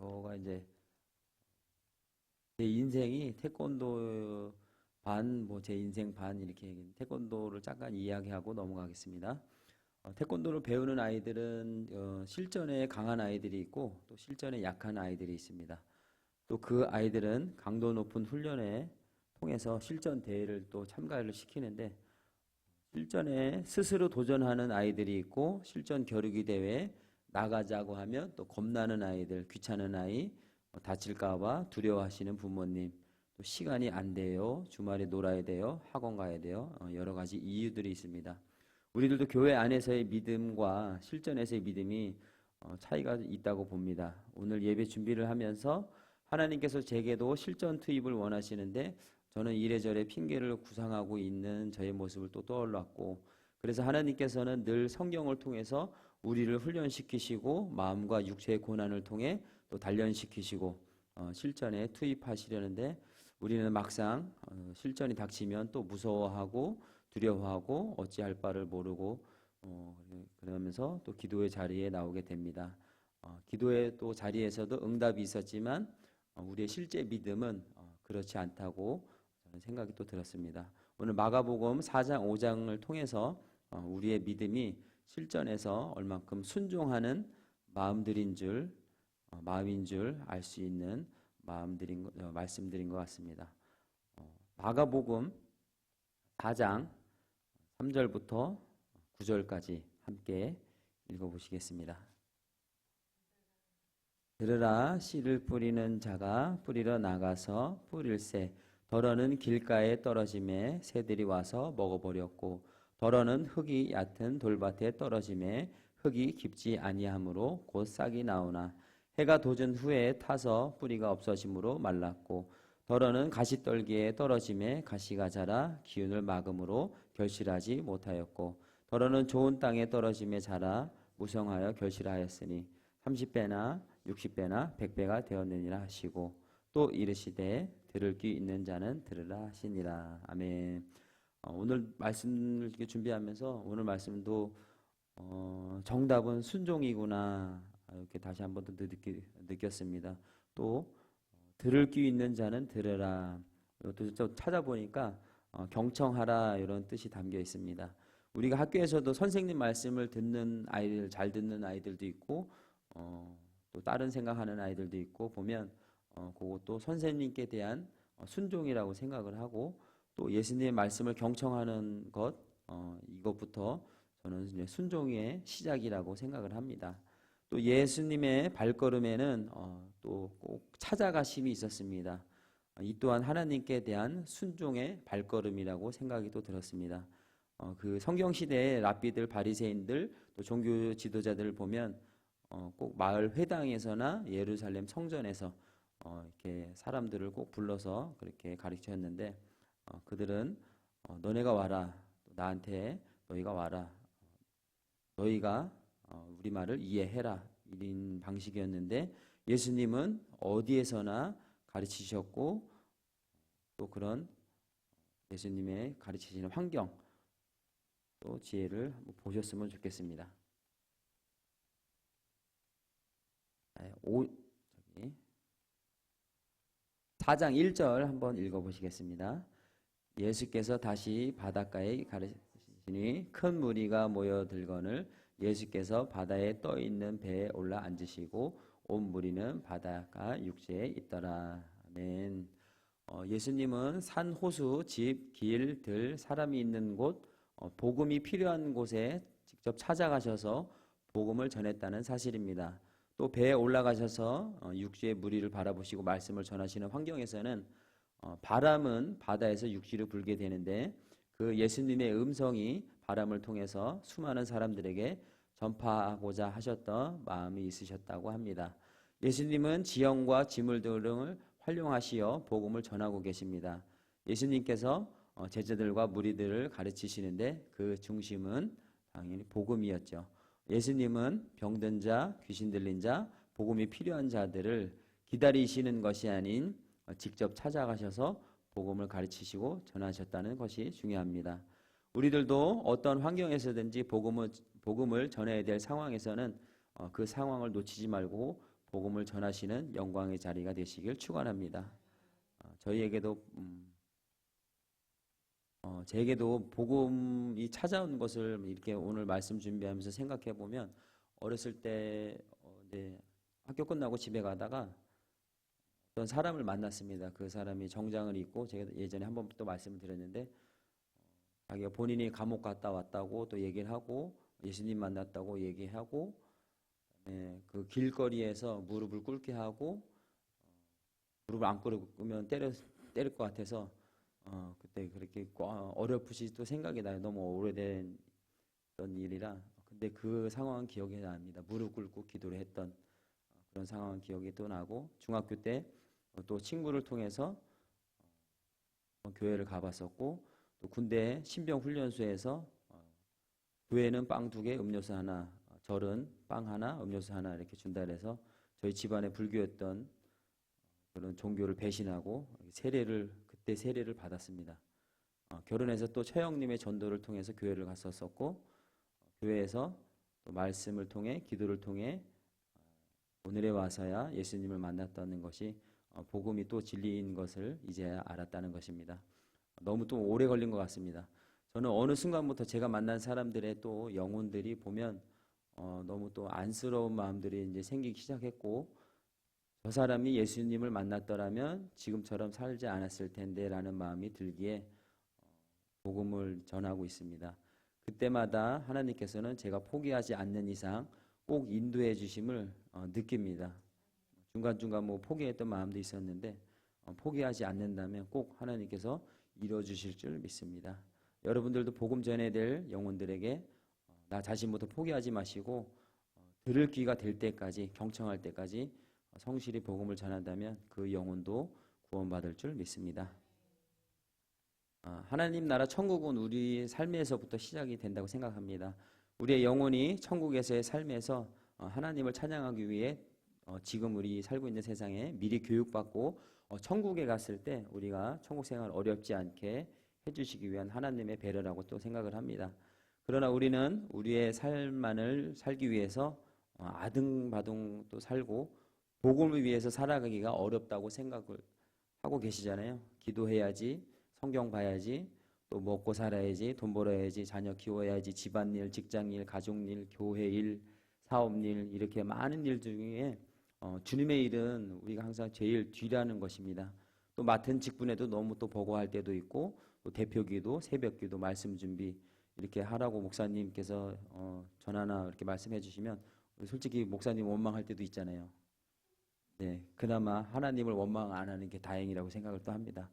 저가 이제 제 인생이 태권도 반, 뭐 제 인생 반 이렇게 태권도를 잠깐 이야기하고 넘어가겠습니다. 태권도를 배우는 아이들은 실전에 강한 아이들이 있고 또 실전에 약한 아이들이 있습니다. 또 그 아이들은 강도 높은 훈련에 통해서 실전 대회를 또 참가를 시키는데 실전에 스스로 도전하는 아이들이 있고 실전 겨루기 대회에 나가자고 하면 또 겁나는 아이들, 귀찮은 아이, 다칠까 봐 두려워하시는 부모님, 또 시간이 안 돼요, 주말에 놀아야 돼요, 학원 가야 돼요, 여러 가지 이유들이 있습니다. 우리들도 교회 안에서의 믿음과 실전에서의 믿음이 차이가 있다고 봅니다. 오늘 예배 준비를 하면서 하나님께서 제게도 실전 투입을 원하시는데 저는 이래저래 핑계를 구상하고 있는 저의 모습을 또 떠올랐고, 그래서 하나님께서는 늘 성경을 통해서 우리를 훈련시키시고 마음과 육체의 고난을 통해 또 단련시키시고 실전에 투입하시려는데, 우리는 막상 실전이 닥치면 또 무서워하고 두려워하고 어찌할 바를 모르고 그러면서 또 기도의 자리에 나오게 됩니다. 기도의 또 자리에서도 응답이 있었지만 우리의 실제 믿음은 그렇지 않다고 저는 생각이 또 들었습니다. 오늘 마가복음 4장 5장을 통해서 우리의 믿음이 실전에서 얼만큼 순종하는 마음인 줄 알 수 있는 말씀드린 것 같습니다. 마가복음 4장 3절부터 9절까지 함께 읽어보시겠습니다. 들으라, 씨를 뿌리는 자가 뿌리러 나가서 뿌릴새 덜어는 길가에 떨어짐에 새들이 와서 먹어버렸고, 덜어는 흙이 얕은 돌밭에 떨어짐에 흙이 깊지 아니하므로 곧 싹이 나오나 해가 돋은 후에 타서 뿌리가 없어짐으로 말랐고, 덜어는 가시떨기에 떨어짐에 가시가 자라 기운을 막음으로 결실하지 못하였고, 덜어는 좋은 땅에 떨어짐에 자라 무성하여 결실하였으니 30배나 60배나 100배가 되었느니라 하시고, 또 이르시되 들을 귀 있는 자는 들으라 하시니라. 아멘. 오늘 말씀을 이렇게 준비하면서 오늘 말씀도 정답은 순종이구나 이렇게 다시 한 번 더 느꼈습니다. 또 들을 귀 있는 자는 들으라. 또 찾아보니까 경청하라 이런 뜻이 담겨 있습니다. 우리가 학교에서도 선생님 말씀을 듣는 아이들, 잘 듣는 아이들도 있고 또 다른 생각하는 아이들도 있고 보면 그것도 선생님께 대한 순종이라고 생각을 하고, 또 예수님의 말씀을 경청하는 것 이것부터 저는 이제 순종의 시작이라고 생각을 합니다. 또 예수님의 발걸음에는 또 꼭 찾아가심이 있었습니다. 이 또한 하나님께 대한 순종의 발걸음이라고 생각이 또 들었습니다. 그 성경 시대의 랍비들, 바리새인들, 또 종교 지도자들을 보면 꼭 마을 회당에서나 예루살렘 성전에서 이렇게 사람들을 꼭 불러서 그렇게 가르쳤는데, 그들은 너네가 와라, 나한테 너희가 와라, 너희가 우리 말을 이해해라 이런 방식이었는데, 예수님은 어디에서나 가르치셨고 또 그런 예수님의 가르치시는 환경 또 지혜를 보셨으면 좋겠습니다. 4장 1절 한번 읽어보시겠습니다. 예수께서 다시 바닷가에 가르치시니 큰 무리가 모여들거늘 예수께서 바다에 떠있는 배에 올라 앉으시고 온 무리는 바닷가 육지에 있더라. 아멘. 예수님은 산, 호수, 집, 길, 들, 사람이 있는 곳, 복음이 필요한 곳에 직접 찾아가셔서 복음을 전했다는 사실입니다. 또 배에 올라가셔서 육지의 무리를 바라보시고 말씀을 전하시는 환경에서는 바람은 바다에서 육지로 불게 되는데, 그 예수님의 음성이 바람을 통해서 수많은 사람들에게 전파하고자 하셨던 마음이 있으셨다고 합니다. 예수님은 지형과 지물 등을 활용하시어 복음을 전하고 계십니다. 예수님께서 제자들과 무리들을 가르치시는데 그 중심은 당연히 복음이었죠. 예수님은 병든 자, 귀신 들린 자, 복음이 필요한 자들을 기다리시는 것이 아닌 직접 찾아가셔서 복음을 가르치시고 전하셨다는 것이 중요합니다. 우리들도 어떤 환경에서든지 복음을 전해야 될 상황에서는 그 상황을 놓치지 말고 복음을 전하시는 영광의 자리가 되시길 축원합니다. 저희에게도 제게도 복음이 찾아온 것을 이렇게 오늘 말씀 준비하면서 생각해 보면 어렸을 때 이제 학교 끝나고 집에 가다가 어떤 사람을 만났습니다. 그 사람이 정장을 입고 제가 예전에 한 번 또 말씀을 드렸는데 자기가 본인이 감옥 갔다 왔다고 또 얘기를 하고 예수님 만났다고 얘기하고 그 길거리에서 무릎을 꿇게 하고 무릎을 안 꿇으면 때릴 것 같아서 그때 그렇게 어렴풋이 또 생각이 나요. 너무 오래된 일이라. 근데 그 상황은 기억이 납니다. 무릎 꿇고 기도를 했던 그런 상황은 기억이 또 나고 중학교 때 또 친구를 통해서 교회를 가봤었고 또 군대 신병 훈련소에서 교회는 빵 2개, 음료수 하나, 절은 빵 하나, 음료수 하나 이렇게 준다 해서 저희 집안에 불교였던 그런 종교를 배신하고 그때 세례를 받았습니다. 결혼해서 또 최영님의 전도를 통해서 교회를 갔었고 교회에서 또 말씀을 통해 기도를 통해 오늘에 와서야 예수님을 만났다는 것이 복음이 또 진리인 것을 이제 알았다는 것입니다. 너무 또 오래 걸린 것 같습니다. 저는 어느 순간부터 제가 만난 사람들의 또 영혼들이 보면 너무 또 안쓰러운 마음들이 이제 생기기 시작했고 저 사람이 예수님을 만났더라면 지금처럼 살지 않았을 텐데 라는 마음이 들기에 복음을 전하고 있습니다. 그때마다 하나님께서는 제가 포기하지 않는 이상 꼭 인도해 주심을 느낍니다. 중간중간 뭐 포기했던 마음도 있었는데 포기하지 않는다면 꼭 하나님께서 이루어주실 줄 믿습니다. 여러분들도 복음 전해야 될 영혼들에게 나 자신부터 포기하지 마시고 들을 기가 될 때까지 경청할 때까지 성실히 복음을 전한다면 그 영혼도 구원받을 줄 믿습니다. 하나님 나라 천국은 우리 삶에서부터 시작이 된다고 생각합니다. 우리의 영혼이 천국에서의 삶에서 하나님을 찬양하기 위해 지금 우리 살고 있는 세상에 미리 교육받고 천국에 갔을 때 우리가 천국 생활 어렵지 않게 해주시기 위한 하나님의 배려라고 또 생각을 합니다. 그러나 우리는 우리의 삶만을 살기 위해서 아등바등 또 살고 복음을 위해서 살아가기가 어렵다고 생각을 하고 계시잖아요. 기도해야지, 성경 봐야지, 또 먹고 살아야지, 돈 벌어야지, 자녀 키워야지, 집안일, 직장일, 가족일, 교회일, 사업일 이렇게 많은 일 중에 주님의 일은 우리가 항상 제일 뒤라는 것입니다. 또 맡은 직분에도 너무 또 버거할 때도 있고 또 대표기도, 새벽기도, 말씀 준비 이렇게 하라고 목사님께서 전하나 이렇게 말씀해 주시면 솔직히 목사님 원망할 때도 있잖아요. 네, 그나마 하나님을 원망 안 하는 게 다행이라고 생각을 또 합니다.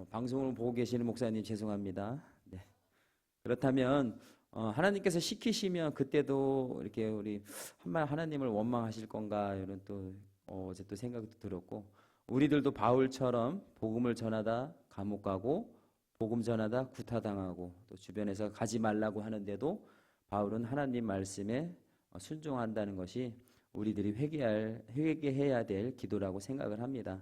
방송을 보고 계시는 목사님 죄송합니다. 네. 그렇다면 하나님께서 시키시면 그때도 이렇게 우리 한말 하나님을 원망하실 건가 이런 또 어제 또 생각도 들었고 우리들도 바울처럼 복음을 전하다 감옥 가고 복음 전하다 구타당하고 또 주변에서 가지 말라고 하는데도 바울은 하나님 말씀에 순종한다는 것이 우리들이 회개해야 될 기도라고 생각을 합니다.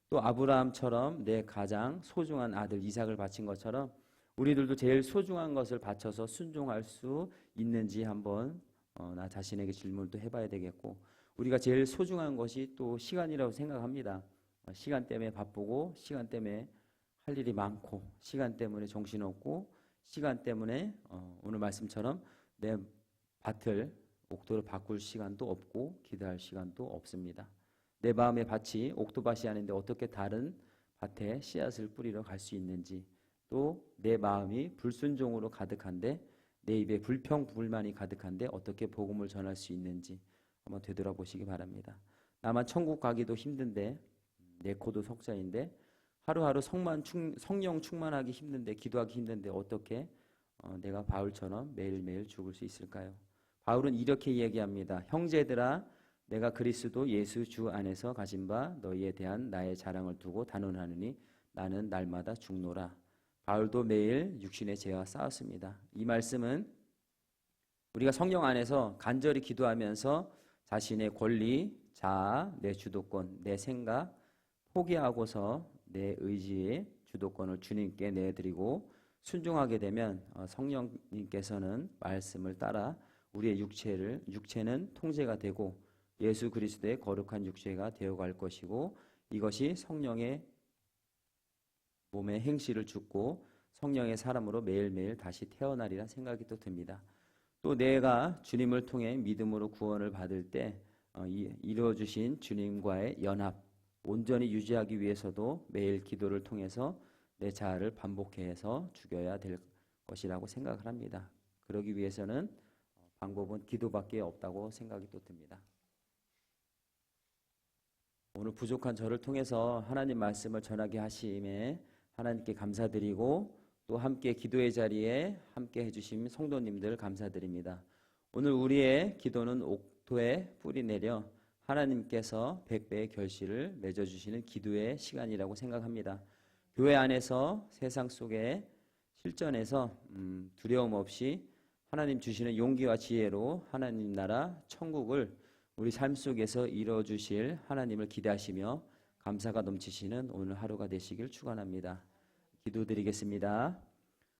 또 아브라함처럼 내 가장 소중한 아들 이삭을 바친 것처럼 우리들도 제일 소중한 것을 바쳐서 순종할 수 있는지 한번 나 자신에게 질문을 또 해봐야 되겠고 우리가 제일 소중한 것이 또 시간이라고 생각합니다. 시간 때문에 바쁘고 시간 때문에 할 일이 많고 시간 때문에 정신없고 시간 때문에 오늘 말씀처럼 내 밭을 옥토로 바꿀 시간도 없고 기도할 시간도 없습니다. 내 마음의 밭이 옥토밭이 아닌데 어떻게 다른 밭에 씨앗을 뿌리러 갈 수 있는지 또 내 마음이 불순종으로 가득한데 내 입에 불평불만이 가득한데 어떻게 복음을 전할 수 있는지 한번 되돌아보시기 바랍니다. 나만 천국 가기도 힘든데 내 코도 석자인데 하루하루 성령 충만하기 힘든데 기도하기 힘든데 어떻게 내가 바울처럼 매일매일 죽을 수 있을까요? 바울은 이렇게 얘기합니다. 형제들아 내가 그리스도 예수 주 안에서 가진 바 너희에 대한 나의 자랑을 두고 단언하느니 나는 날마다 죽노라. 바울도 매일 육신의 죄와 싸웠습니다. 이 말씀은 우리가 성령 안에서 간절히 기도하면서 자신의 권리, 자아, 내 주도권, 내 생각 포기하고서 내 의지의 주도권을 주님께 내드리고 순종하게 되면 성령님께서는 말씀을 따라 우리의 육체는 통제가 되고 예수 그리스도의 거룩한 육체가 되어갈 것이고 이것이 성령의 몸의 행실을 죽고 성령의 사람으로 매일매일 다시 태어나리라 생각이 또 듭니다. 또 내가 주님을 통해 믿음으로 구원을 받을 때 이루어주신 주님과의 연합 온전히 유지하기 위해서도 매일 기도를 통해서 내 자아를 반복해서 죽여야 될 것이라고 생각을 합니다. 그러기 위해서는 방법은 기도밖에 없다고 생각이 또 듭니다. 오늘 부족한 저를 통해서 하나님 말씀을 전하게 하심에 하나님께 감사드리고 또 함께 기도의 자리에 함께 해주신 성도님들 감사드립니다. 오늘 우리의 기도는 옥토에 뿌리 내려 하나님께서 100배의 결실을 맺어주시는 기도의 시간이라고 생각합니다. 교회 안에서 세상 속에 실전에서 두려움 없이 하나님 주시는 용기와 지혜로 하나님 나라 천국을 우리 삶 속에서 이루어주실 하나님을 기대하시며 감사가 넘치시는 오늘 하루가 되시길 축원합니다. 기도드리겠습니다.